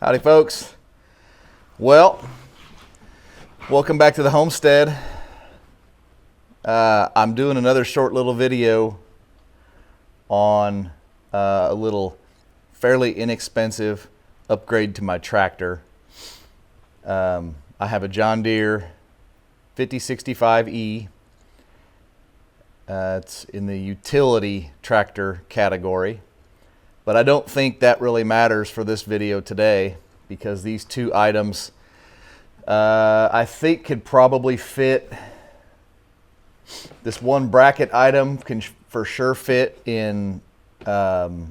Howdy folks. Well, welcome back to the homestead. I'm doing another short little video on a little fairly inexpensive upgrade to my tractor. I have a John Deere 5065E. It's in the utility tractor category, but I don't think that really matters for this video today because these two items I think could probably fit. This one bracket item can for sure fit in, I've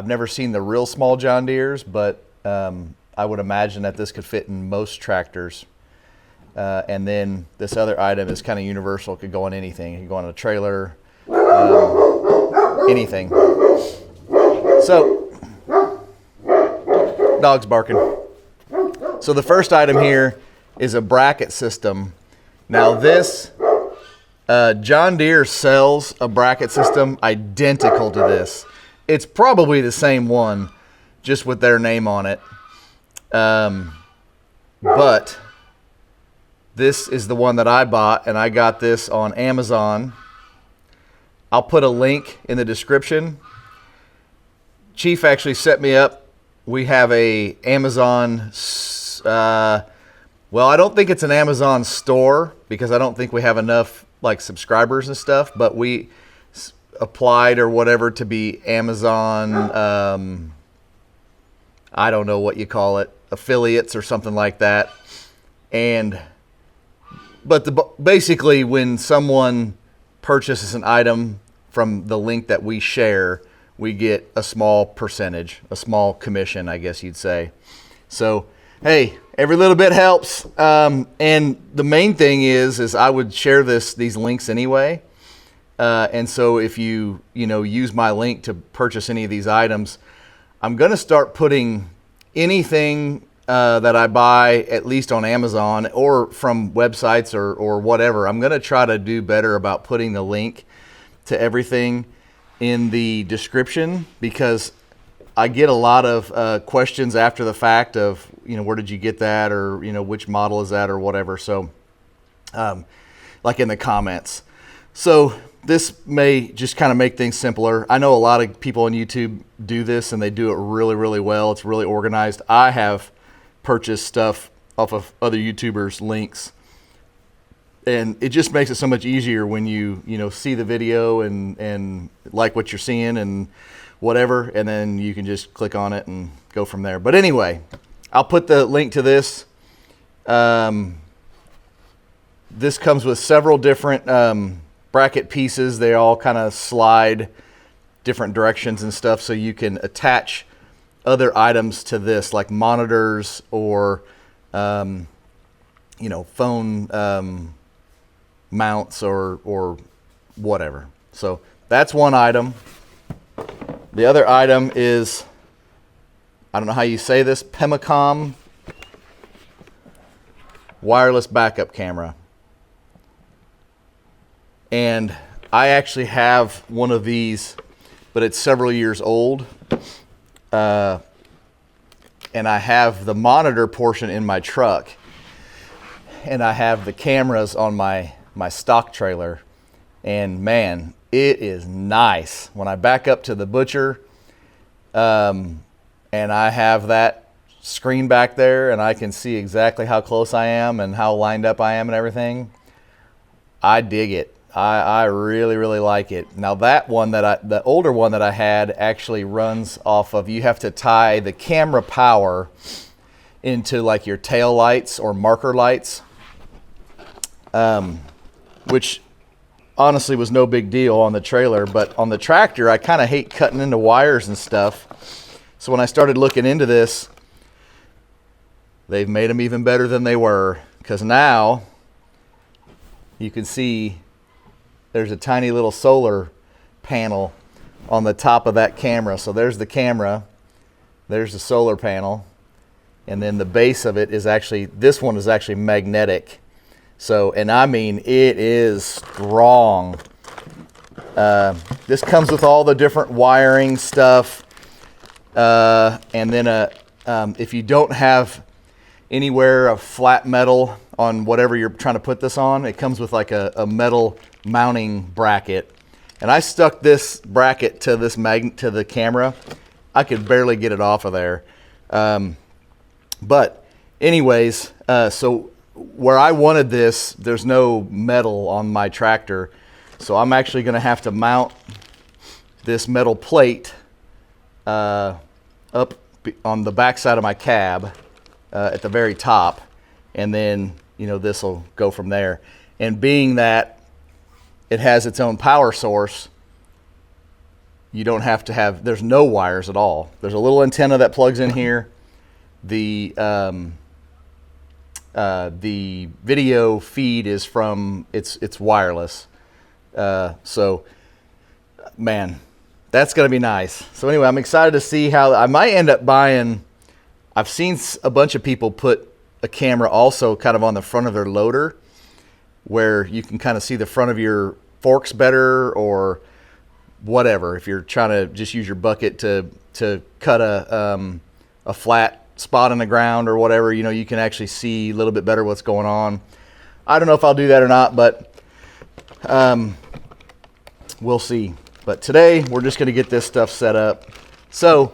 never seen the real small John Deeres, but I would imagine that this could fit in most tractors. And then this other item is kind of universal. It could go on anything. It could go on a trailer, anything. So, dog's barking. So the first item here is a bracket system. Now this, John Deere sells a bracket system identical to this. It's probably the same one, just with their name on it. But this is the one that I bought, and I got this on Amazon. I'll put a link in the description. Chief actually set me up. We have a Amazon, well, I don't think it's an Amazon store because I don't think we have enough like subscribers and stuff, but we applied or whatever to be Amazon, I don't know what you call it, affiliates or something like that. But basically when someone purchases an item from the link that we share, we get a small percentage, a small commission, I guess you'd say. So, hey, every little bit helps. And the main thing is I would share these links anyway. And so if you use my link to purchase any of these items, I'm going to start putting anything that I buy, at least on Amazon or from websites or whatever. I'm going to try to do better about putting the link to everything in the description because I get a lot of questions after the fact of, where did you get that, or, which model is that, or whatever. So, like in the comments. So this may just kind of make things simpler. I know a lot of people on YouTube do this and they do it really, really well. It's really organized. I have purchased stuff off of other YouTubers' links, and it just makes it so much easier when you see the video and like what you're seeing and whatever, and then you can just click on it and go from there. But anyway, I'll put the link to this. This comes with several different bracket pieces. They all kind of slide different directions and stuff, so you can attach other items to this, like monitors or phone mounts or whatever. So that's one item. The other item is, I don't know how you say this, Pemicom wireless backup camera. And I actually have one of these, but it's several years old. And I have the monitor portion in my truck, and I have the cameras on my stock trailer, and man, it is nice when I back up to the butcher, and I have that screen back there and I can see exactly how close I am and how lined up I am and everything. I dig it. I really, really like it. Now that one the older one that I had actually runs off of, you have to tie the camera power into like your tail lights or marker lights, which honestly was no big deal on the trailer, but on the tractor, I kind of hate cutting into wires and stuff. So when I started looking into this, they've made them even better than they were, because now you can see there's a tiny little solar panel on the top of that camera. So there's the camera, there's the solar panel, and then the base of it is actually, this one is actually magnetic. So, and I mean, it is strong. This comes with all the different wiring stuff. and then if you don't have anywhere a flat metal on whatever you're trying to put this on, it comes with like a metal mounting bracket. And I stuck this bracket to this magnet to the camera. I could barely get it off of there. But anyways, so where I wanted this, there's no metal on my tractor. So I'm actually going to have to mount this metal plate up on the back side of my cab at the very top. And then, this will go from there. And being that it has its own power source, you don't have to have, there's no wires at all. There's a little antenna that plugs in here. The video feed is from, it's wireless. So man, that's going to be nice. So anyway, I'm excited to see how I might end up buying. I've seen a bunch of people put a camera also kind of on the front of their loader where you can kind of see the front of your forks better or whatever. If you're trying to just use your bucket to cut a flat spot in the ground or whatever, you can actually see a little bit better what's going on. I don't know if I'll do that or not, but we'll see. But today we're just going to get this stuff set up. So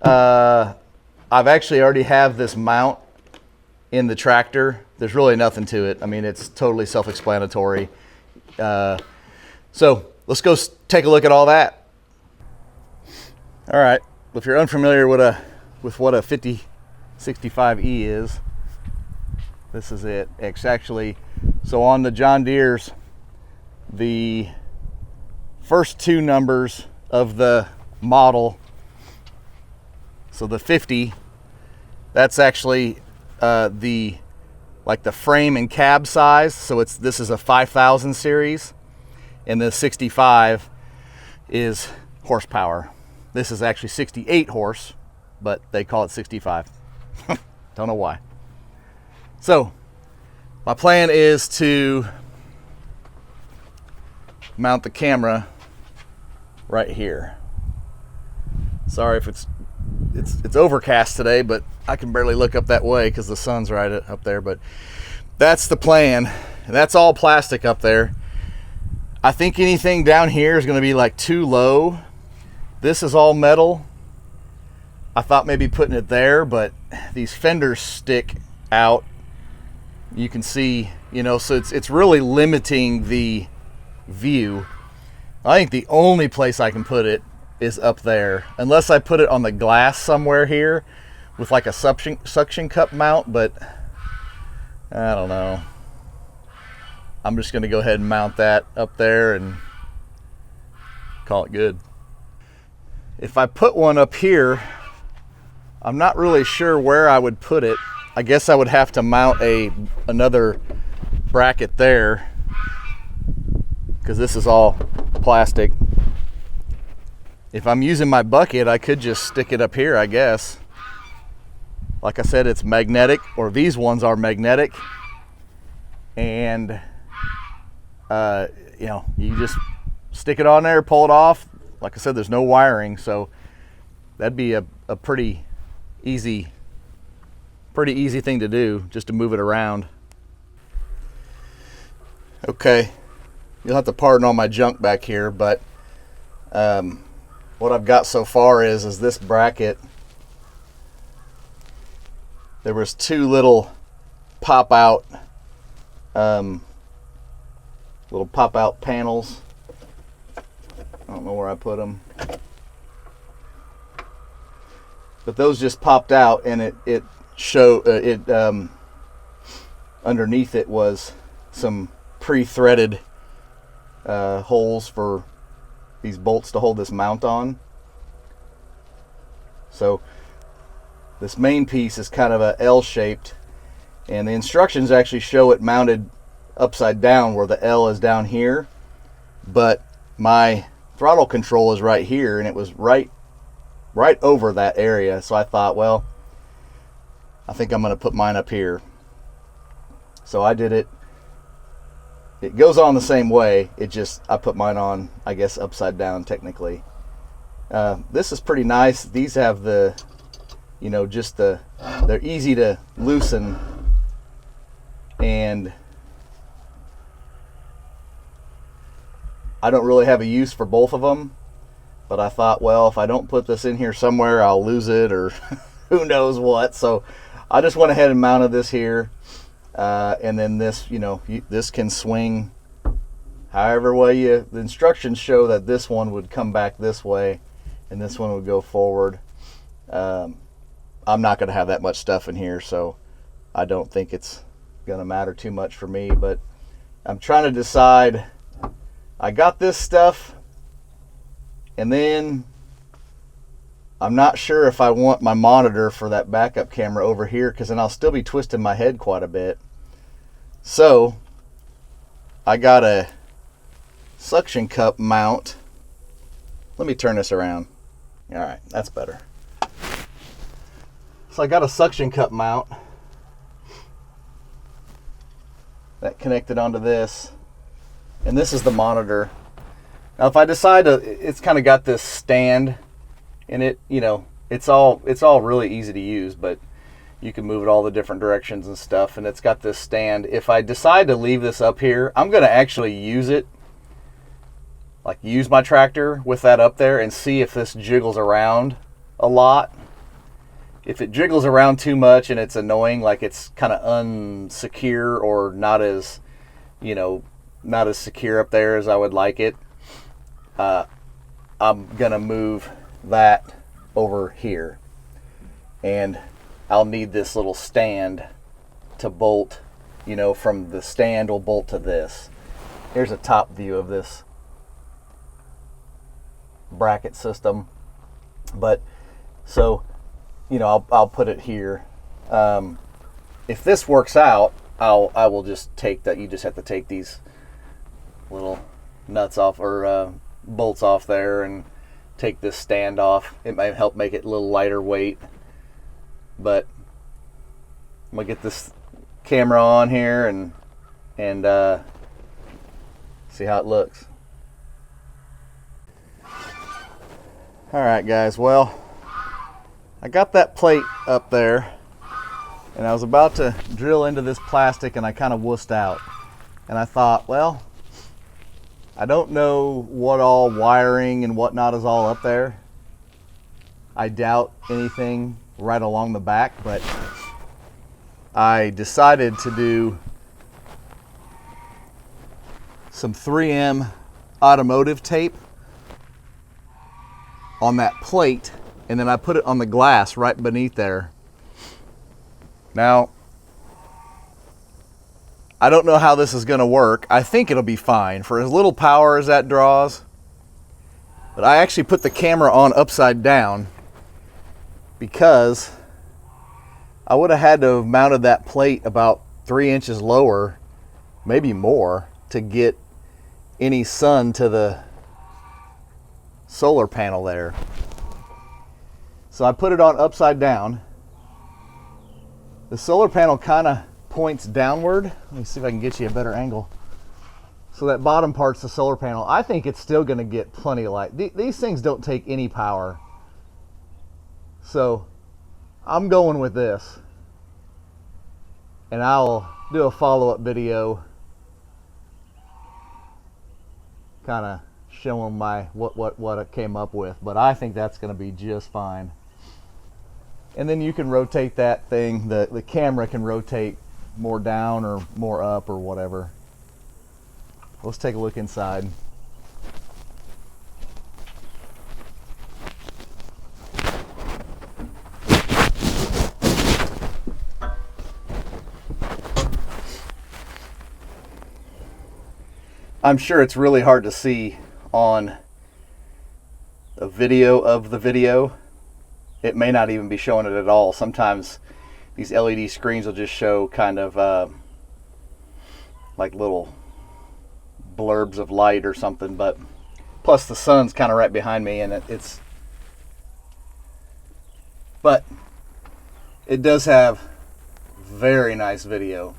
I've actually already have this mount in the tractor. There's really nothing to it. I mean, it's totally self-explanatory. So let's go take a look at all that. All right. If you're unfamiliar with what a 5065E is, this is it. It's actually, so on the John Deere's, the first two numbers of the model, so the 50, that's actually the frame and cab size. So this is a 5000 series, and the 65 is horsepower. This is actually 68 horse, but they call it 65. Don't know why. So my plan is to mount the camera right here. Sorry if it's overcast today, but I can barely look up that way because the sun's right up there. But that's the plan. That's all plastic up there. I think anything down here is going to be like too low. This is all metal. I thought maybe putting it there, but these fenders stick out. You can see, so it's really limiting the view. I think the only place I can put it is up there, unless I put it on the glass somewhere here with like a suction cup mount, but I don't know. I'm just going to go ahead and mount that up there and call it good. If I put one up here, I'm not really sure where I would put it. I guess I would have to mount another bracket there because this is all plastic. If I'm using my bucket, I could just stick it up here, I guess. Like I said, it's magnetic, or these ones are magnetic. And, you just stick it on there, pull it off. Like I said, there's no wiring, so that'd be a pretty easy thing to do, just to move it around. Okay, you'll have to pardon all my junk back here, but what I've got so far is this bracket. There was two little pop-out panels. I don't know where I put them, but those just popped out, and it showed underneath it was some pre-threaded holes for these bolts to hold this mount on. So this main piece is kind of a L-shaped, and the instructions actually show it mounted upside down where the L is down here, but my throttle control is right here, and it was right over that area. So I thought, well, I think I'm going to put mine up here. So I did it. It goes on the same way. I put mine on, I guess, upside down technically. This is pretty nice. These have the, you know, just they're easy to loosen, and I don't really have a use for both of them, but I thought, well, if I don't put this in here somewhere, I'll lose it, or who knows what. So I just went ahead and mounted this here, and then this, you know, this can swing however way the instructions show that this one would come back this way and this one would go forward. I'm not going to have that much stuff in here, so I don't think it's going to matter too much for me, but I'm trying to decide. I got this stuff, and then I'm not sure if I want my monitor for that backup camera over here, because then I'll still be twisting my head quite a bit. So I got a suction cup mount. Let me turn this around. All right, that's better. So I got a suction cup mount that connected onto this, and this is the monitor. Now if I decide to, it's kind of got this stand in it, you know, it's all really easy to use, but you can move it all the different directions and stuff, and it's got this stand. If I decide to leave this up here, I'm going to actually use it, like use my tractor with that up there and see if this jiggles around a lot. If it jiggles around too much and it's annoying, like it's kind of unsecure or not as, you know, not as secure up there as I would like it, I'm gonna move that over here, and I'll need this little stand to bolt, you know, from the stand will bolt to this. Here's a top view of this bracket system, but so, you know, I'll put it here. If this works out, I will just take that. You just have to take these little nuts off, or bolts off there, and take this stand off. It might help make it a little lighter weight, but I'm gonna get this camera on here and see how it looks. All right, guys, well, I got that plate up there, and I was about to drill into this plastic, and I kind of wussed out, and I thought, well, I don't know what all wiring and whatnot is all up there. I doubt anything right along the back, but I decided to do some 3M automotive tape on that plate, and then I put it on the glass right beneath there. Now, I don't know how this is going to work. I think it'll be fine for as little power as that draws. But I actually put the camera on upside down because I would have had to have mounted that plate about 3 inches lower, maybe more, to get any sun to the solar panel there. So I put it on upside down. The solar panel kind of points downward. Let me see if I can get you a better angle. So that bottom part's the solar panel. I think it's still going to get plenty of light. These things don't take any power. So I'm going with this. And I'll do a follow-up video kind of showing my what I came up with. But I think that's going to be just fine. And then you can rotate that thing, the camera can rotate more down or more up or whatever. Let's take a look inside. I'm sure it's really hard to see on a video of the video. It may not even be showing it at all. Sometimes these LED screens will just show kind of like little blurbs of light or something, but plus the sun's kind of right behind me, and but it does have very nice video.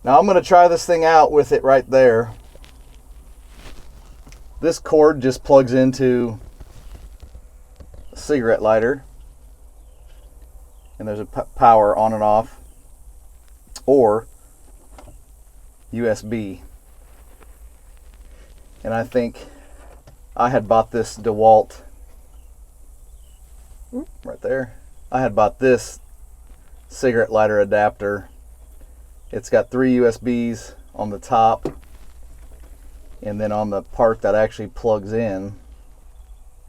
Now I'm going to try this thing out with it right there. This cord just plugs into a cigarette lighter, and there's a power on and off, or USB. And I think I had bought this DeWalt right there. I had bought this cigarette lighter adapter. It's got 3 USBs on the top, and then on the part that actually plugs in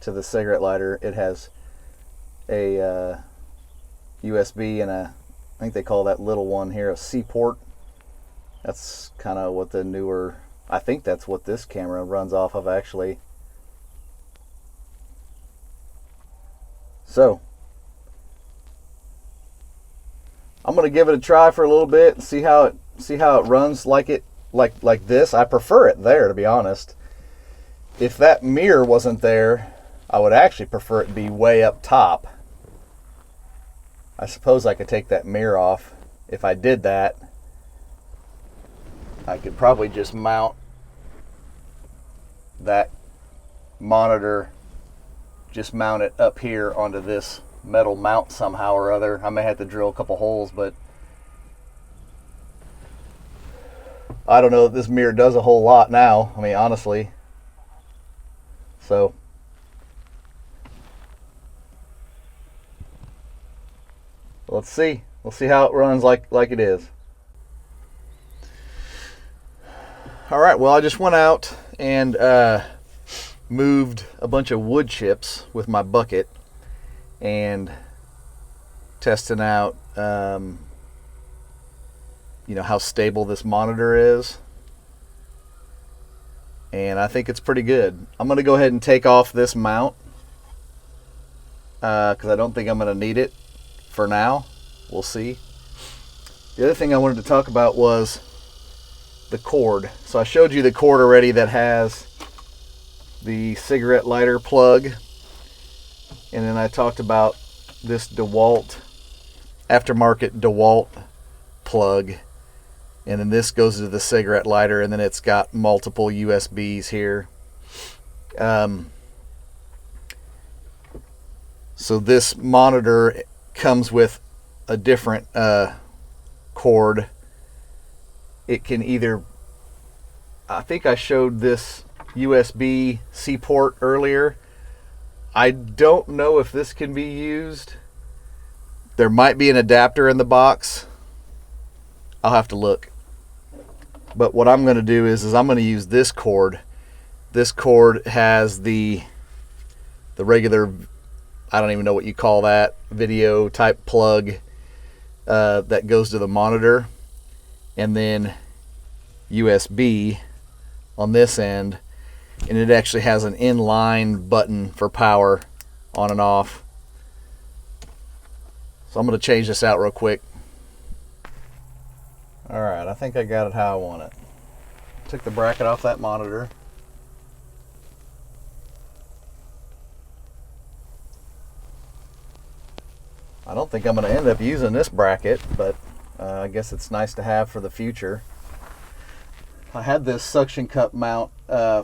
to the cigarette lighter, it has a USB and I think they call that little one here a C port. That's kind of what the newer, I think that's what this camera runs off of actually. So I'm gonna give it a try for a little bit and see how it runs like this. I prefer it there, to be honest. If that mirror wasn't there, I would actually prefer it to be way up top. I suppose I could take that mirror off. If I did that, I could probably just mount that monitor, just mount it up here onto this metal mount somehow or other. I may have to drill a couple holes, but I don't know if this mirror does a whole lot now. I mean, honestly. So let's see. We'll see how it runs like it is. All right, well, I just went out and moved a bunch of wood chips with my bucket and testing out how stable this monitor is, and I think it's pretty good. I'm gonna go ahead and take off this mount because I don't think I'm gonna need it for now. We'll see. The other thing I wanted to talk about was the cord. So I showed you the cord already that has the cigarette lighter plug, and then I talked about this DeWalt, aftermarket DeWalt plug, and then this goes to the cigarette lighter, and then it's got multiple USBs here. So this monitor comes with a different cord. It can either, I think I showed this USB C port earlier. I don't know if this can be used. There might be an adapter in the box. I'll have to look. But what I'm going to do is I'm going to use this cord. This cord has the regular, I don't even know what you call that, video type plug that goes to the monitor, and then USB on this end, and it actually has an inline button for power on and off. So I'm going to change this out real quick. Alright, I think I got it how I want it. Took the bracket off that monitor. I don't think I'm going to end up using this bracket, but I guess it's nice to have for the future. I had this suction cup mount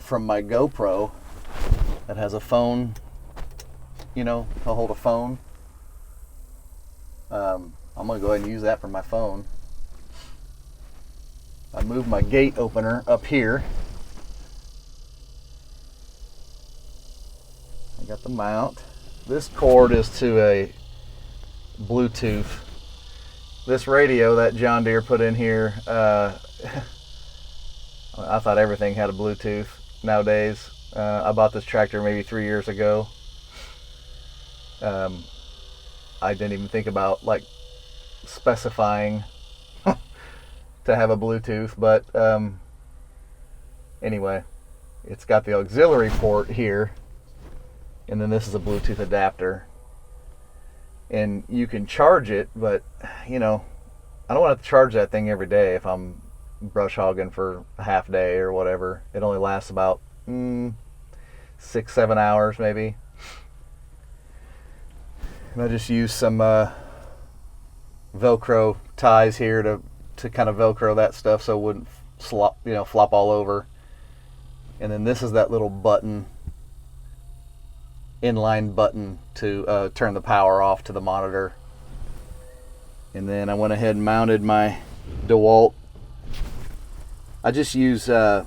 from my GoPro that has a phone, to hold a phone. I'm going to go ahead and use that for my phone. I moved my gate opener up here. I got the mount. This cord is to a Bluetooth. This radio that John Deere put in here, I thought everything had a Bluetooth nowadays. I bought this tractor maybe 3 years ago. I didn't even think about specifying to have a Bluetooth, but anyway, it's got the auxiliary port here, and then this is a Bluetooth adapter, and you can charge it, but I don't want to have to charge that thing every day if I'm brush hogging for a half day or whatever. It only lasts about 6-7 hours maybe, and I just use some Velcro ties here to kind of Velcro that stuff so it wouldn't flop all over. And then this is that little button, inline button to turn the power off to the monitor. And then I went ahead and mounted my DeWalt. I just use Velcro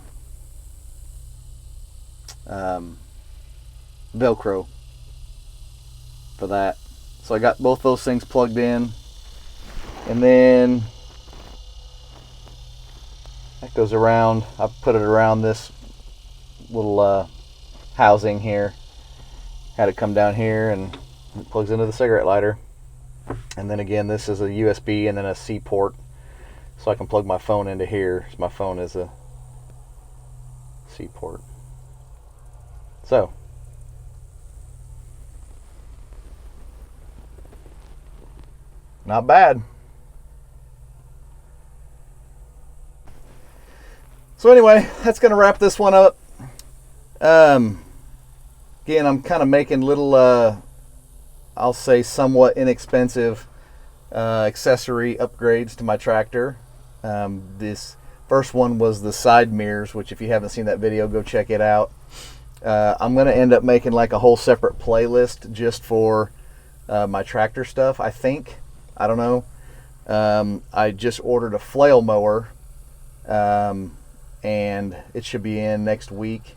for that. So I got both those things plugged in, and then that goes around. I put it around this little housing here. Had it come down here, and it plugs into the cigarette lighter. And then again, this is a USB and then a C port, so I can plug my phone into here. So my phone is a C port. So not bad. So anyway, that's going to wrap this one up. Again, I'm kind of making little, I'll say somewhat inexpensive accessory upgrades to my tractor. This first one was the side mirrors, which if you haven't seen that video, go check it out. I'm going to end up making like a whole separate playlist just for my tractor stuff, I think. I don't know. I just ordered a flail mower, and it should be in next week.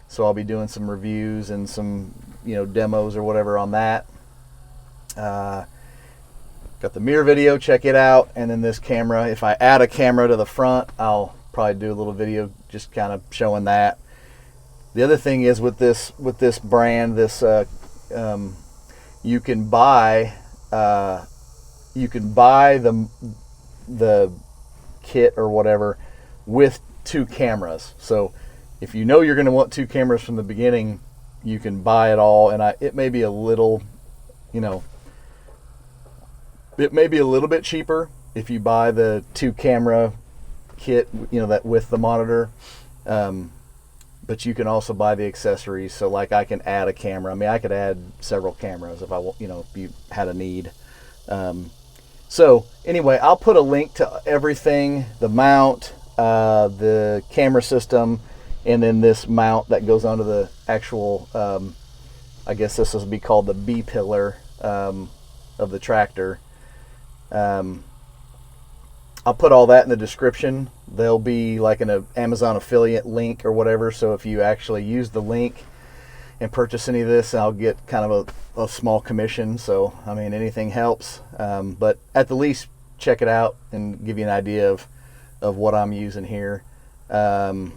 So I'll be doing some reviews and some, demos or whatever on that. Got the mirror video, check it out. And then this camera, if I add a camera to the front, I'll probably do a little video just kind of showing that. The other thing is with this brand, you can buy the kit or whatever with 2 cameras. So if you know you're going to want 2 cameras from the beginning, you can buy it all. And it may be a little, it may be a little bit cheaper if you buy the 2 camera kit, that with the monitor. But you can also buy the accessories. So like I can add a camera. I mean, I could add several cameras if I want, if you had a need. So anyway, I'll put a link to everything, the mount, the camera system, and then this mount that goes onto the actual, I guess this will be called the B pillar of the tractor. I'll put all that in the description. There'll be like an Amazon affiliate link or whatever, so if you actually use the link and purchase any of this, I'll get kind of a small commission. So I mean, anything helps, but at the least check it out and give you an idea of what I'm using here. There's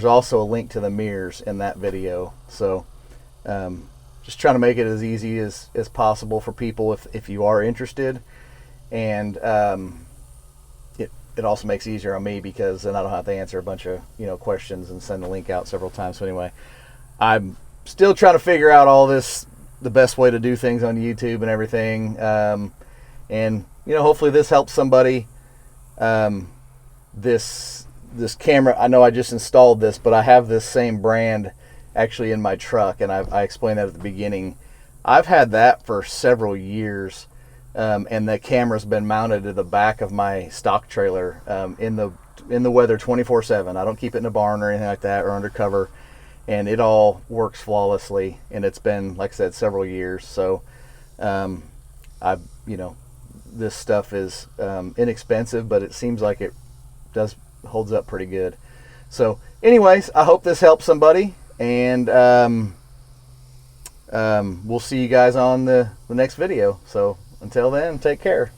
also a link to the mirrors in that video, so just trying to make it as easy as possible for people if you are interested. And it also makes it easier on me because then I don't have to answer a bunch of questions and send the link out several times. So anyway, I'm still trying to figure out all this, the best way to do things on YouTube and everything. And hopefully this helps somebody. This camera, I know I just installed this, but I have this same brand actually in my truck, and I explained that at the beginning. I've had that for several years. And the camera's been mounted to the back of my stock trailer in the weather 24/7. I don't keep it in a barn or anything like that or undercover, and it all works flawlessly. And it's been, like I said, several years. So, this stuff is inexpensive, but it seems like it holds up pretty good. So, anyways, I hope this helps somebody, and we'll see you guys on the next video. So. Until then, take care.